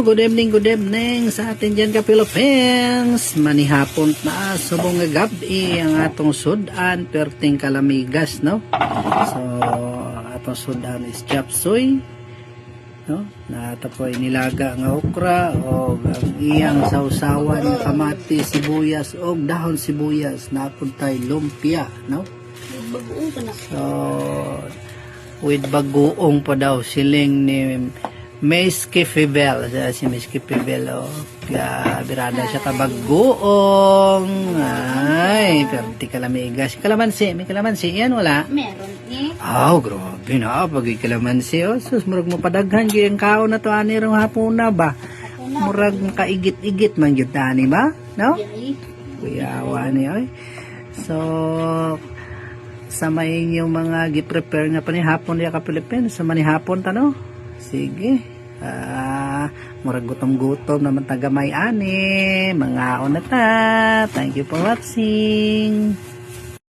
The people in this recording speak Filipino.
good evening sa atin dyan ka Philippines. Manihapon na subong nga gabi ang atong sudan perting kalamigas, no? So, atong sudan is chop suey, no? Na tapoy nilaga nga okra o ang iyang sausawan nga kamati, sibuyas o dahon sibuyas na puntay lumpia, no? So, with bagoong pa daw siling ni Miss Kifibel, si Miss Kifibel, birada siya kabagoong. Ay, perti kalamigas. Kalamansi, may kalamansi yan, wala? Meron eh. Oh, grabe na, pag kalamansi, oh, sus, murag mo padaghan, yung kao na to, anirong hapon na ba? Murag kaigit-igit man yun, tani ba? No? Kuyawa niya, oy. So, sa may yung mga gi-prepare nga panihapon niya ka Pilipinas, sa manihapon tano? Sige. Murag gutom-gutom naman taga may ani. Mga onata. Thank you for watching.